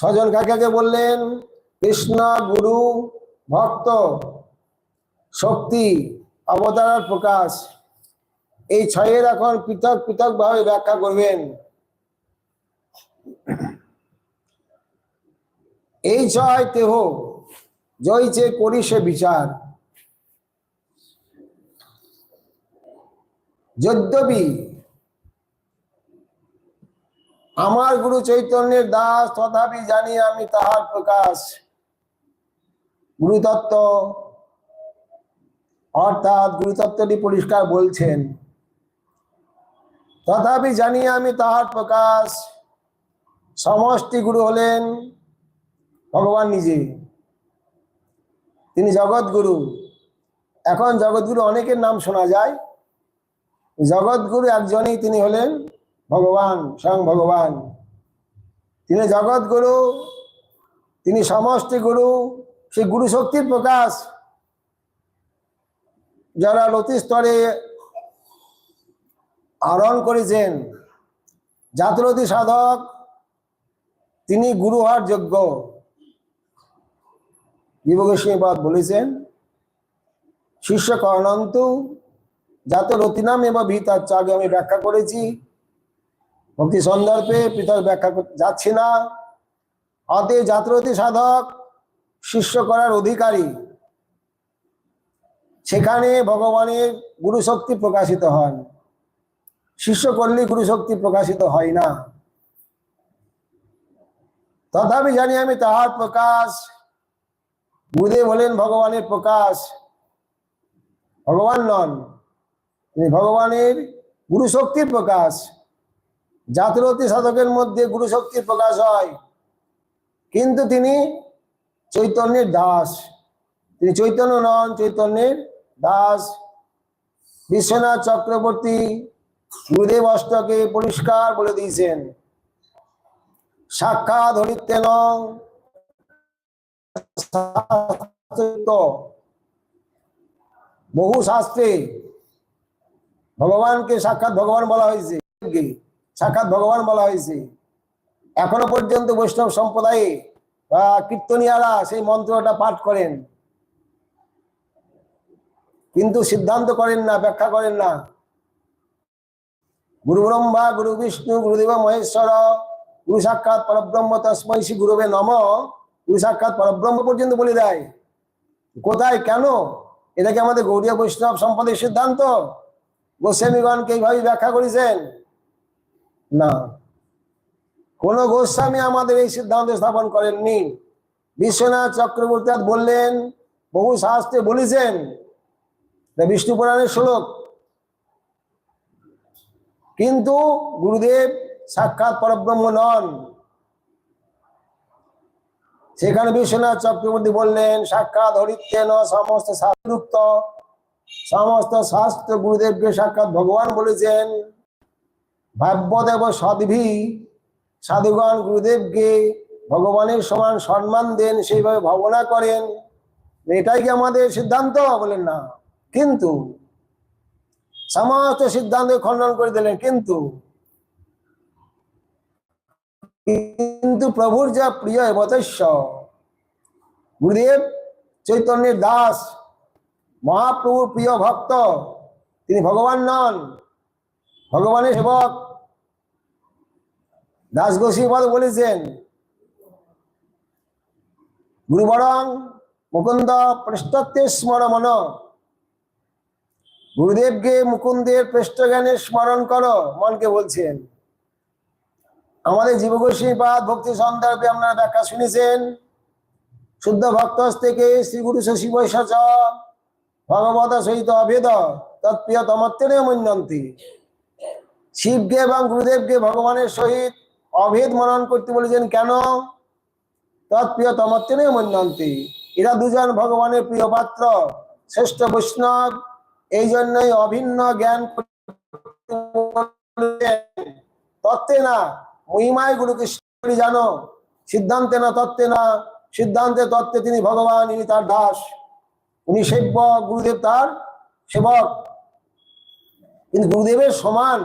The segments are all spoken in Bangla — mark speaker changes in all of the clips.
Speaker 1: ছজন কাকাকে বললেন কৃষ্ণ, গুরু, ভক্ত, শক্তি, অবতার, প্রকাশ। এই ছয়ের এখন পৃথক পৃথক ভাবে ব্যাখ্যা করবেন। এই ছয় দেহ জয়ছে করি সে বিচার। যদ্যপি আমার গুরু চৈতন্যের দাস, তথাপি জানি আমি তাহার প্রকাশ। গুরুতত্ত্ব অর্থাৎ গুরুতত্ত্বটি পরিষ্কার বলছেন, তথাপি জানি আমি তাহার প্রকাশ। সমষ্টি গুরু হলেন ভগবান নিজে, তিনি জগৎগুরু। এখন জগৎগুরু অনেকের নাম শোনা যায়, জগৎগুরু একজনই, তিনি হলেন ভগবান, স্বয়ং ভগবান। তিনি জগৎগুরু, তিনি সমষ্টি গুরু, সেই গুরু শক্তির প্রকাশ। যারা লতি স্তরে আরোহণ করেছেন, জাতরতি সাধক, তিনি গুরু হওয়ার যোগ্য। জীবগোস্বামীপাদ বলেছেন শিষ্য কর্ণন্তু জাতরতিনাম এবং ভিতাচ্চ। আগে আমি ব্যাখ্যা করেছি, ভক্তি সন্দর্ভে পৃথক ব্যাখ্যা যাচ্ছি না। অতএব জাতরতি সাধক শিষ্য করার অধিকারী, সেখানে ভগবানের গুরু শক্তি প্রকাশিত হয়। শিষ্য করলে গুরু শক্তি প্রকাশিত হয় না। তথাপি জানি আমি তাহার প্রকাশ। গুরুদেব হলেন ভগবানের প্রকাশ, ভগবান নন, তিনি ভগবানের গুরু শক্তির প্রকাশ। জাতরতি সাধকের মধ্যে গুরু শক্তির প্রকাশ হয়, কিন্তু তিনি চৈতন্যের দাস। তিনি চৈতন্য নন, চৈতন্যের দাস। বিশ্বনাথ চক্রবর্তী গুরুদেব অষ্টকে পরিষ্কার বলে দিয়েছেন, সাক্ষাৎ হরিতেন। বহু শাস্ত্রে ভগবানকে সাক্ষাৎ ভগবান বলা হয়েছে, সাক্ষাৎ ভগবান বলা হয়েছে। এখনো পর্যন্ত বৈষ্ণব সম্প্রদায়ে বা কীর্তনিয়ারা সেই মন্ত্রটা পাঠ করেন, কিন্তু সিদ্ধান্ত করেন না, ব্যাখ্যা করেন না। গুরু ব্রহ্মা গুরু বিষ্ণু গুরুদেব মহেশ্বর, গুরু সাক্ষাৎ পরব্রহ্ম তস্मै শ্রী গুরুবে নমঃ, গুরু সাক্ষাৎ পরব্রহ্ম পর্যন্ত বলে দেয়। কোথায়, কেন? এটা কি আমাদের গৌড়ীয় বৈষ্ণব সম্প্রদায়ের সিদ্ধান্ত? গোস্বামীগণকে এইভাবে ব্যাখ্যা করেছেন না, কোন গোস্বামী আমাদের এই সিদ্ধান্ত স্থাপন করেননি। বিশ্বনাথ চক্রবর্তী বললেন, বহু শাস্ত্রে বলেছেন, বিষ্ণু পুরাণের শ্লোক, কিন্তু গুরুদেব সাক্ষাৎ পরব্রহ্ম নন। সেখানে বিশ্বনাথ চক্রবর্তী বললেন, সাক্ষাৎ হরিতেন সমস্ত শাস্ত্রোক্ত, সমস্ত শাস্ত্র গুরুদেবকে সাক্ষাৎ ভগবান বলেছেন। ভাব্যদেব সদ্ভি, সাধুগণ গুরুদেবকে ভগবানের সমান সম্মান দেন, সেইভাবে ভাবনা করেন। এটাই কি আমাদের সিদ্ধান্ত? বলেন না। কিন্তু সমস্ত সিদ্ধান্ত খণ্ডন করে দিলেন। কিন্তু প্রভুর যা প্রিয় এবতস্য, গুরুদেব চৈতন্যের দাস, মহাপ্রভুর প্রিয় ভক্ত, তিনি ভগবান নন, ভগবানের সেবক। দাস গোস্বামীপাদ বলেছেন, গুরুবরং মুকুন্দ পৃষ্ঠত্বে স্মর মন। গুরুদেবকে মুকুন্দের পৃষ্ঠজ্ঞানে স্মরণ করো, মনকে বলছেন। আমাদের জীবগোস্বামীপাদ ভক্তি সন্দর্ভে আপনারা ব্যাখ্যা শুনেছেন, শুদ্ধ ভক্ত থেকে শ্রী গুরু শশী বৈশাচ ভগবত সহিত অভেদ তৎপ্রিয় তমত্বেনে মন্যন্তি। শিবকে এবং গুরুদেবকে ভগবানের সহিত অভেদ মনন করতে বলেছেন, কেন? তৎপ্রিয় তমত্বেনে মন্যন্তি, এরা দুজন ভগবানের প্রিয় পাত্র, শ্রেষ্ঠ বৈষ্ণব। এই জন্যই অভিন্ন জ্ঞান তত্ত্বে না মহিমায় গুরু কৃষ্ণ জানো, সিদ্ধান্তে না তত্ত্বে না। সিদ্ধান্তে তত্ত্বে তিনি ভগবান, ইনি তার দাস, উনি সেব্য, গুরুদেব তার সেবক। কিন্তু গুরুদেবের সমান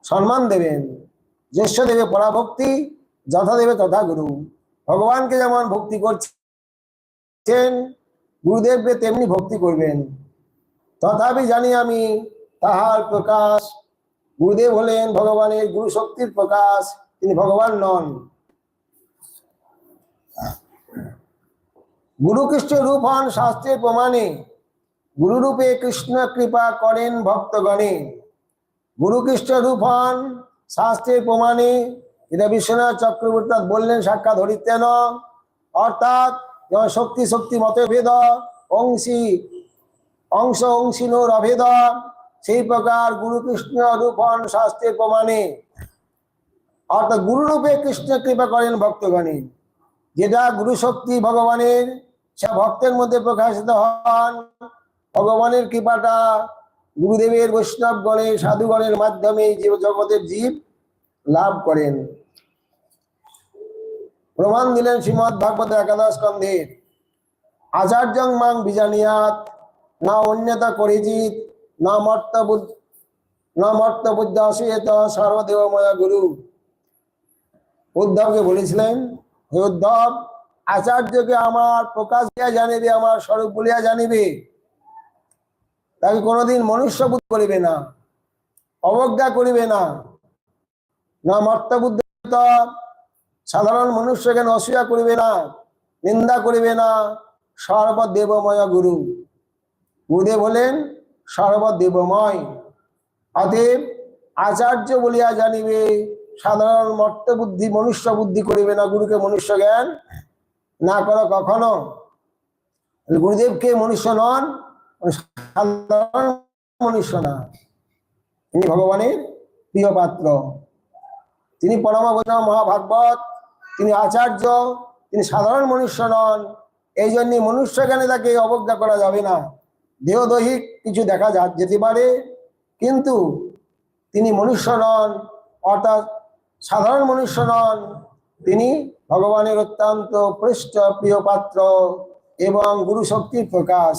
Speaker 1: সম্মান দেবেন। জ্যেষ্ঠ দেবে পরাভক্তি, যথা দেবে তথা গুরু। ভগবানকে যেমন ভক্তি করছেন, গুরুদেবকে তেমনি ভক্তি করবেন। তথাপি জানি আমি তাহার প্রকাশ। গুরুদেব হলেন ভগবানের গুরু শক্তির প্রকাশ, তিনি ভগবান নন। গুরু কৃষ্ণ রূপ হন শাস্ত্রের প্রমাণে, গুরুরূপে কৃষ্ণ কৃপা করেন ভক্তগণে। গুরু কৃষ্ণ রূপ হন শাস্ত্রের প্রমাণে, এটা বিশ্বনাথ চক্রবর্তী বললেন সাক্ষাৎ হরিতেন। অর্থাৎ যেমন শক্তি শক্তি মতভেদ, অংশী অংশ অংশীনোর অভেদ, সেই প্রকার গুরু কৃষ্ণ রূপ হন শাস্ত্রের প্রমাণে। অর্থাৎ গুরুরূপে কৃষ্ণ কৃপা করেন ভক্তগণে। যেটা গুরু শক্তি ভগবানের, সে ভক্তের মধ্যে প্রকাশিত হন। ভগবানের কৃপাটা গুরুদেবের বৈষ্ণবগণের সাধুগণের মাধ্যমে জীব জগতের জীব লাভ করেন। প্রমাণ দিলেন শ্রীমদ্ ভাগবত একাদশ স্কন্ধের। আচার্যং মাং বিজানিয়াত না অন্যতা করিজিত না মর্ত বুদ্ধ অসুয়েত সর্বদেবময় গুরু। উদ্ধবকে বলেছিলেন, হে উদ্ধব, আচার্যকে আমার প্রকাশ দিয়া জানিবে, আমার স্বরূপ বলিয়া জানিবে, তাকে কোনোদিন মনুষ্য বুদ্ধ করিবে না, অবজ্ঞা করিবে না। না মর্তবুদ্ধ, সাধারণ মনুষ্য জ্ঞান অসূয়া করিবে না, নিন্দা করিবে না। সর্বদেবময় গুরু। গুরুদেব হলেন সর্বদেবময়। অতএব আচার্য বলিয়া জানিবে, সাধারণ মর্ত বুদ্ধি মনুষ্য বুদ্ধি করিবে না, গুরুকে মনুষ্য জ্ঞান না করো কখনো। গুরুদেবকে মনুষ্য নন, সাধারণ মনুষ্য না, তিনি ভগবানের প্রিয় পাত্র, তিনি পরম বৈষ্ণব মহাভাগবত, তিনি আচার্য, তিনি সাধারণ মনুষ্য নন। এই জন্য মনুষ্য জ্ঞানে তাকে অবজ্ঞা করা যাবে না। দেহদৈহিক কিছু দেখা যেতে পারে, কিন্তু তিনি মনুষ্য নন, অর্থাৎ সাধারণ মনুষ্য নন। তিনি ভগবানের অত্যন্ত পৃষ্ঠ প্রিয় পাত্র এবং গুরু শক্তির প্রকাশ।